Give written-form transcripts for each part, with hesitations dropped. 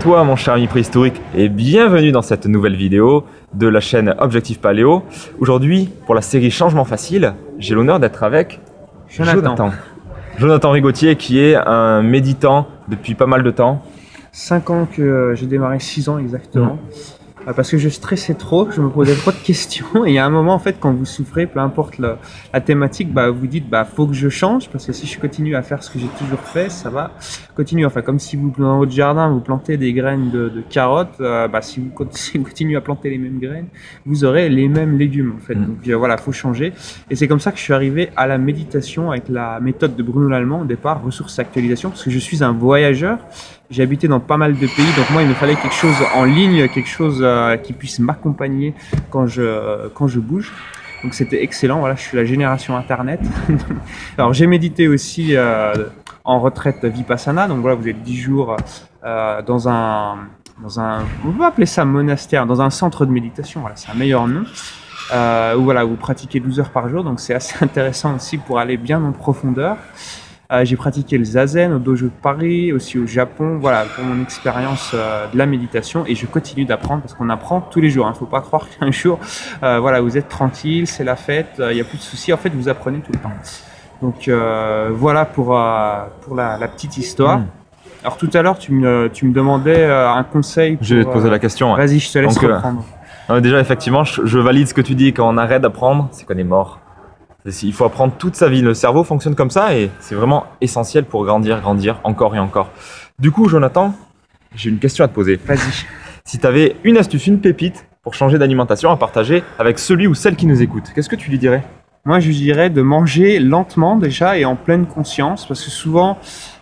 toi mon cher ami préhistorique et bienvenue dans cette nouvelle vidéo de la chaîne Objectif Paléo. Aujourd'hui, pour la série Changement Facile, j'ai l'honneur d'être avec Jonathan Rigotier qui est un méditant depuis pas mal de temps. 5 ans que j'ai démarré, 6 ans exactement. Parce que je stressais trop, je me posais trop de questions et il y a un moment en fait quand vous souffrez, peu importe la thématique, vous dites faut que je change parce que si je continue à faire ce que j'ai toujours fait, ça va continuer. Enfin comme si vous dans votre jardin vous plantez des graines de carottes, si vous continuez à planter les mêmes graines, vous aurez les mêmes légumes en fait. Donc voilà, faut changer. Et c'est comme ça que je suis arrivé à la méditation avec la méthode de Bruno Lallemand au départ, ressources et actualisation, parce que je suis un voyageur. J'ai habité dans pas mal de pays, donc moi il me fallait quelque chose en ligne, quelque chose qui puisse m'accompagner quand je bouge. Donc c'était excellent, voilà, je suis la génération internet. Alors j'ai médité aussi en retraite Vipassana, donc voilà, vous êtes 10 jours dans un, on peut appeler ça monastère, dans un centre de méditation, voilà, c'est un meilleur nom. Où voilà, vous pratiquez 12 heures par jour, donc c'est assez intéressant aussi pour aller bien en profondeur. J'ai pratiqué le Zazen au Dojo de Paris, aussi au Japon, voilà, pour mon expérience de la méditation, et je continue d'apprendre parce qu'on apprend tous les jours, hein. Faut pas croire qu'un jour, voilà, vous êtes tranquille, c'est la fête, il n'y a plus de soucis, en fait vous apprenez tout le temps. Donc voilà pour la petite histoire. Alors tout à l'heure tu me demandais un conseil. Je vais te poser la question. Ouais. Vas-y, je te laisse reprendre. Déjà effectivement, je valide ce que tu dis, quand on arrête d'apprendre, c'est qu'on est mort. Il faut apprendre toute sa vie. Le cerveau fonctionne comme ça et c'est vraiment essentiel pour grandir encore et encore. Du coup, Jonathan, j'ai une question à te poser. Vas-y. Si tu avais une astuce, une pépite pour changer d'alimentation à partager avec celui ou celle qui nous écoute, qu'est-ce que tu lui dirais? Moi, je dirais de manger lentement déjà et en pleine conscience, parce que souvent,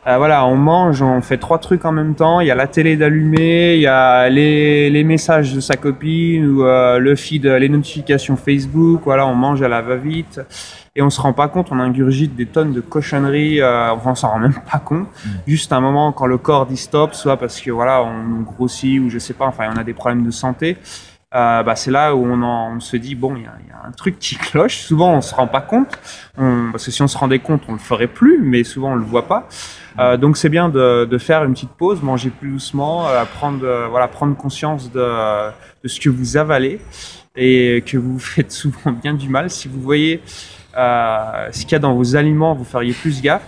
voilà, on mange, on fait 3 trucs en même temps. Il y a la télé d'allumer, il y a les messages de sa copine ou le feed, les notifications Facebook. Voilà, on mange à la va-vite et on se rend pas compte. On ingurgite des tonnes de cochonneries. On s'en rend même pas compte. Juste un moment quand le corps dit stop, soit parce que voilà, on grossit ou je sais pas. Enfin, on a des problèmes de santé. C'est là où on se dit bon, il y a un truc qui cloche. Souvent on se rend pas compte, parce que si on se rendait compte on le ferait plus, mais souvent on le voit pas. Donc c'est bien de faire une petite pause, manger plus doucement, prendre conscience de ce que vous avalez et que vous faites souvent bien du mal. Si vous voyez ce qu'il y a dans vos aliments, vous feriez plus gaffe.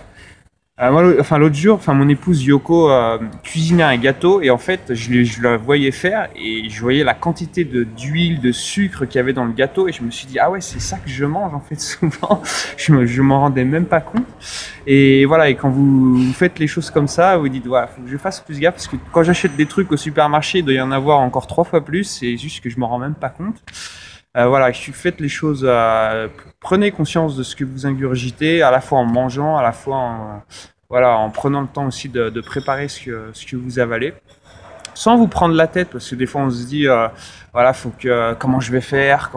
L'autre jour, mon épouse Yoko cuisinait un gâteau et en fait, je la voyais faire et je voyais la quantité d'huile, de sucre qu'il y avait dans le gâteau et je me suis dit ah ouais, c'est ça que je mange en fait souvent. je m'en rendais même pas compte. Et voilà, et quand vous faites les choses comme ça, vous dites voilà, faut que je fasse plus gaffe parce que quand j'achète des trucs au supermarché, il doit y en avoir encore 3 fois plus. C'est juste que je m'en rends même pas compte. Voilà, faites les choses, prenez conscience de ce que vous ingurgitez, à la fois en mangeant, à la fois en prenant le temps aussi de préparer ce que vous avalez, sans vous prendre la tête, parce que des fois on se dit, comment je vais faire,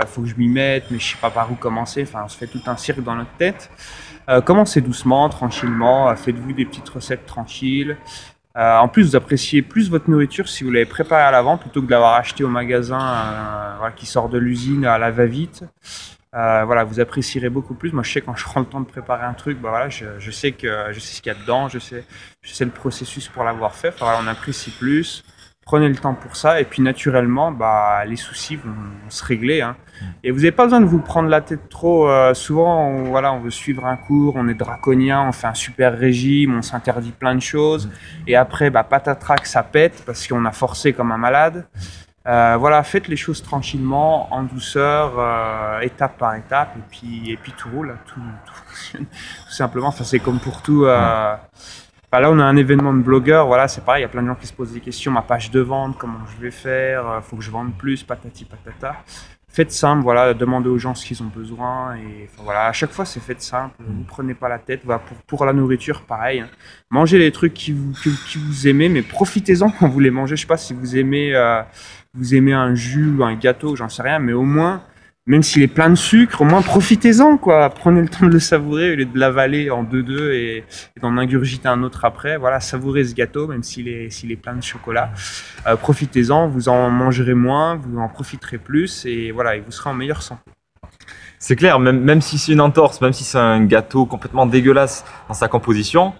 faut que je m'y mette, mais je sais pas par où commencer, enfin on se fait tout un cirque dans notre tête. Commencez doucement, tranquillement, faites-vous des petites recettes tranquilles. En plus, vous appréciez plus votre nourriture si vous l'avez préparée à l'avant plutôt que de l'avoir acheté au magasin qui sort de l'usine à la va-vite. Vous apprécierez beaucoup plus. Moi, je sais quand je prends le temps de préparer un truc, je sais ce qu'il y a dedans, je sais le processus pour l'avoir fait. On apprécie plus. Prenez le temps pour ça et puis naturellement, les soucis vont se régler. Hein. Et vous n'avez pas besoin de vous prendre la tête trop. Souvent, on veut suivre un cours, on est draconien, on fait un super régime, on s'interdit plein de choses. Et après, patatrac, ça pète parce qu'on a forcé comme un malade. Faites les choses tranquillement, en douceur, étape par étape, et puis tout roule, tout fonctionne. Tout simplement, c'est comme pour tout. Là, on a un événement de blogueurs, voilà, c'est pareil, il y a plein de gens qui se posent des questions, ma page de vente, comment je vais faire, faut que je vende plus, patati patata. Faites simple, voilà, demandez aux gens ce qu'ils ont besoin, et à chaque fois c'est fait simple, vous prenez pas la tête. Pour la nourriture, pareil, hein. Mangez les trucs qui vous aimez, mais profitez-en quand vous les mangez. Je sais pas si vous aimez un jus ou un gâteau, j'en sais rien, mais au moins, même s'il est plein de sucre, au moins profitez-en, quoi. Prenez le temps de le savourer au lieu de l'avaler en deux et d'en ingurgiter un autre après. Voilà, savourez ce gâteau, même s'il est plein de chocolat. Profitez-en, vous en mangerez moins, vous en profiterez plus et vous serez en meilleure santé. C'est clair, même si c'est une entorse, même si c'est un gâteau complètement dégueulasse dans sa composition,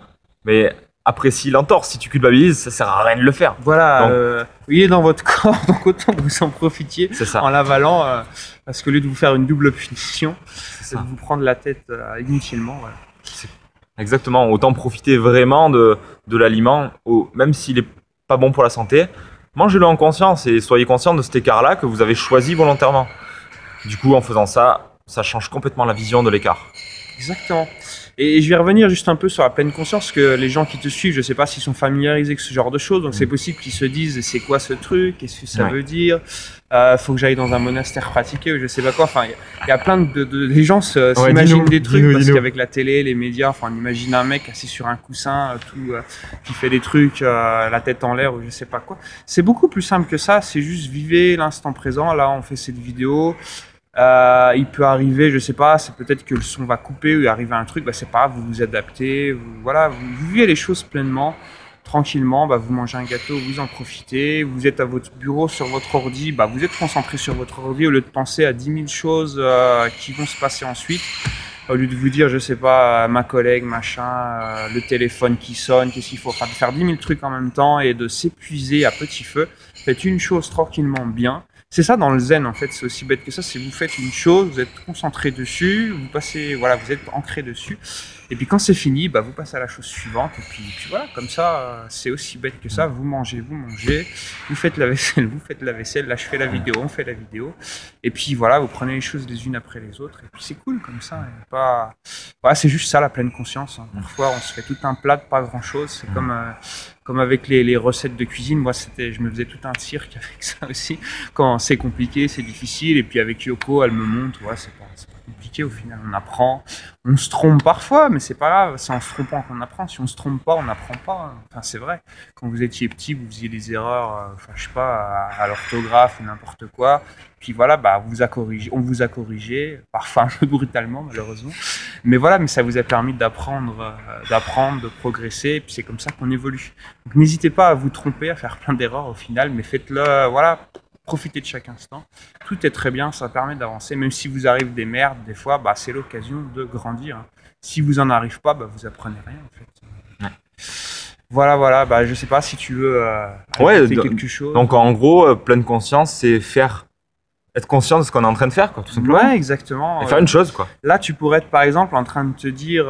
mais apprécie l'entorse. Si tu culpabilises, ça sert à rien de le faire. Voilà, Donc- il est dans votre corps, donc autant que vous en profitiez C'est ça. en l'avalant, parce qu'au lieu de vous faire une double punition, C'est c'est de ça. vous prendre la tête inutilement. Voilà. Exactement. Autant profiter vraiment de l'aliment, même s'il est pas bon pour la santé. Mangez-le en conscience et soyez conscient de cet écart-là que vous avez choisi volontairement. Du coup, en faisant ça, ça change complètement la vision de l'écart. Exactement. Et je vais revenir juste un peu sur la pleine conscience, que les gens qui te suivent, je sais pas s'ils sont familiarisés avec ce genre de choses, donc c'est possible qu'ils se disent c'est quoi ce truc, qu'est-ce que ça Ouais. veut dire, faut que j'aille dans un monastère pratiquer ou je sais pas quoi. Enfin, il y a plein les gens s'imaginent des trucs parce qu'avec la télé, les médias, enfin, on imagine un mec assis sur un coussin, qui fait des trucs, la tête en l'air ou je sais pas quoi. C'est beaucoup plus simple que ça. C'est juste vivez l'instant présent. Là, on fait cette vidéo. Il peut arriver, je sais pas, c'est peut-être que le son va couper ou il arrive un truc, bah c'est pas grave, vous vous adaptez, voilà, vous vivez les choses pleinement, tranquillement, bah vous mangez un gâteau, vous en profitez, vous êtes à votre bureau sur votre ordi, bah vous êtes concentré sur votre ordi au lieu de penser à 10 000 choses qui vont se passer ensuite. Au lieu de vous dire, je sais pas, ma collègue, machin, le téléphone qui sonne, qu'est-ce qu'il faut faire, de faire 10 000 trucs en même temps et de s'épuiser à petit feu. Faites une chose tranquillement bien. C'est ça dans le zen en fait, c'est aussi bête que ça, c'est vous faites une chose, vous êtes concentré dessus, vous passez, voilà, vous êtes ancré dessus, et puis quand c'est fini, bah vous passez à la chose suivante, et puis voilà, comme ça, c'est aussi bête que ça, vous mangez, vous faites la vaisselle, là je fais la vidéo, on fait la vidéo, et puis voilà, vous prenez les choses les unes après les autres, et puis c'est cool comme ça, et pas, voilà, c'est juste ça la pleine conscience, hein. Parfois on se fait tout un plat de pas grand chose, c'est comme avec les recettes de cuisine, moi je me faisais tout un cirque avec ça aussi. Quand c'est compliqué, c'est difficile. Et puis avec Yoko, elle me montre, ouais, c'est pas compliqué au final. On apprend, on se trompe parfois, mais c'est pas grave. C'est en se trompant qu'on apprend. Si on se trompe pas, on n'apprend pas. Enfin, c'est vrai. Quand vous étiez petit, vous faisiez des erreurs, enfin, je sais pas, à l'orthographe ou n'importe quoi. Puis voilà, bah, on vous a corrigé, parfois un peu brutalement malheureusement. Mais voilà, mais ça vous a permis d'apprendre, de progresser. Et puis c'est comme ça qu'on évolue. Donc n'hésitez pas à vous tromper, à faire plein d'erreurs au final, mais faites-le, voilà. Profitez de chaque instant. Tout est très bien, ça permet d'avancer. Même si vous arrive des merdes, des fois, bah, c'est l'occasion de grandir. Si vous en arrivez pas, bah, vous apprenez rien en fait. Ouais. Voilà. Bah, je sais pas si tu veux ajouter quelque chose. Donc en gros, pleine conscience, c'est être conscient de ce qu'on est en train de faire, quoi, tout simplement. Ouais, exactement. Et faire une chose, quoi. Là, tu pourrais être par exemple en train de te dire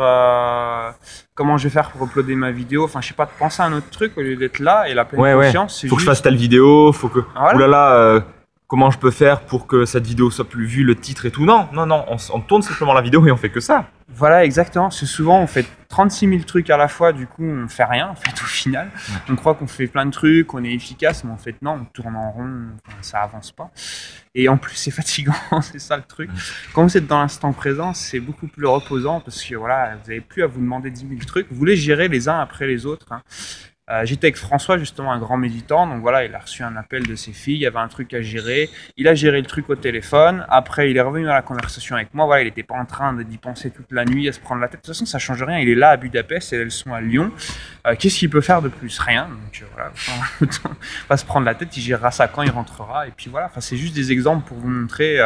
comment je vais faire pour uploader ma vidéo. Enfin, je sais pas, de penser à un autre truc au lieu d'être là. Et la pleine conscience, c'est faut que je juste... fasse telle vidéo, faut que. Voilà. Oulala, comment je peux faire pour que cette vidéo soit plus vue, le titre et tout. Non, on tourne simplement la vidéo et on fait que ça. Voilà, exactement. C'est souvent, on fait 36 000 trucs à la fois, du coup, on fait rien, en fait, au final. Ouais. On croit qu'on fait plein de trucs, on est efficace, mais en fait, non, on tourne en rond, enfin, ça avance pas. Et en plus, c'est fatigant, c'est ça le truc. Quand vous êtes dans l'instant présent, c'est beaucoup plus reposant parce que, voilà, vous n'avez plus à vous demander 10 000 trucs. Vous les gérez les uns après les autres, hein. J'étais avec François, justement, un grand méditant. Donc voilà, il a reçu un appel de ses filles. Il y avait un truc à gérer. Il a géré le truc au téléphone. Après, il est revenu dans la conversation avec moi. Voilà, il n'était pas en train d'y penser toute la nuit, à se prendre la tête. De toute façon, ça change rien. Il est là à Budapest et elles sont à Lyon. Qu'est-ce qu'il peut faire de plus? Rien. Donc voilà, autant pas se prendre la tête. Il gérera ça quand il rentrera. Et puis voilà, enfin, c'est juste des exemples pour vous montrer.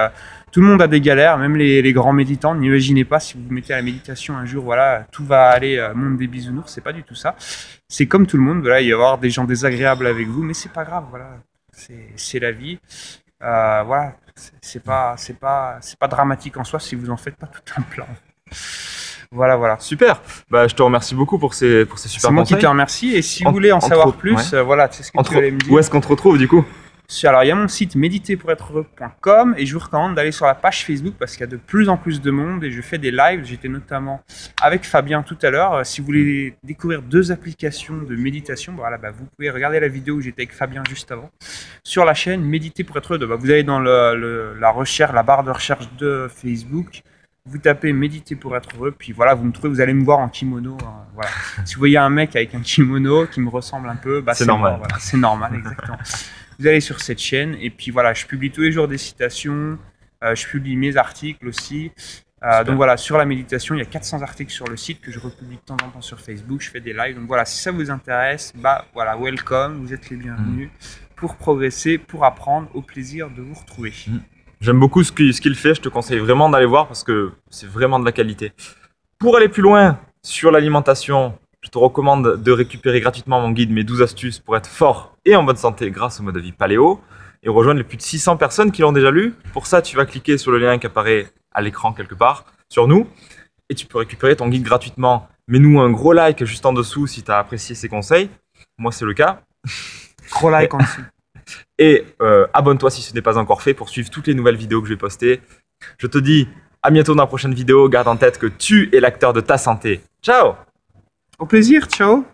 Tout le monde a des galères, même les grands méditants. N'imaginez pas si vous vous mettez à la méditation un jour, voilà, tout va aller, monde des bisounours. C'est pas du tout ça. C'est comme tout le monde, voilà, il va y avoir des gens désagréables avec vous, mais c'est pas grave, voilà, c'est la vie. Voilà, c'est pas dramatique en soi si vous en faites pas tout un plan. Voilà. Super. Bah, je te remercie beaucoup pour ces super conseils. C'est moi qui te remercie. Et si vous voulez en savoir plus, voilà, c'est ce que tu allais me dire. Où est-ce qu'on te retrouve du coup? Alors, il y a mon site méditerpourêtre-heureux.com et je vous recommande d'aller sur la page Facebook parce qu'il y a de plus en plus de monde et je fais des lives. J'étais notamment avec Fabien tout à l'heure. Si vous voulez découvrir 2 applications de méditation, voilà, bah, vous pouvez regarder la vidéo où j'étais avec Fabien juste avant. Sur la chaîne Méditer pour être heureux, bah, vous allez dans la recherche, la barre de recherche de Facebook. Vous tapez Méditer pour être heureux, puis voilà, vous me trouvez, vous allez me voir en kimono. Hein, voilà. Si vous voyez un mec avec un kimono qui me ressemble un peu, bah, c'est normal. Voilà, c'est normal, exactement. Vous allez sur cette chaîne et puis voilà, je publie tous les jours des citations, je publie mes articles aussi. Donc voilà, sur la méditation, il y a 400 articles sur le site que je republie de temps en temps sur Facebook, je fais des lives. Donc voilà, si ça vous intéresse, bah voilà, welcome, vous êtes les bienvenus pour progresser, pour apprendre, au plaisir de vous retrouver. J'aime beaucoup ce qu'il fait, je te conseille vraiment d'aller voir parce que c'est vraiment de la qualité. Pour aller plus loin sur l'alimentation Je te recommande de récupérer gratuitement mon guide Mes 12 astuces pour être fort et en bonne santé grâce au mode de vie paléo et rejoindre les plus de 600 personnes qui l'ont déjà lu. Pour ça, tu vas cliquer sur le lien qui apparaît à l'écran quelque part sur nous et tu peux récupérer ton guide gratuitement. Mets-nous un gros like juste en dessous si tu as apprécié ces conseils. Moi, c'est le cas. Gros like en dessous. Et abonne-toi si ce n'est pas encore fait pour suivre toutes les nouvelles vidéos que je vais poster. Je te dis à bientôt dans la prochaine vidéo. Garde en tête que tu es l'acteur de ta santé. Ciao! Au plaisir, ciao!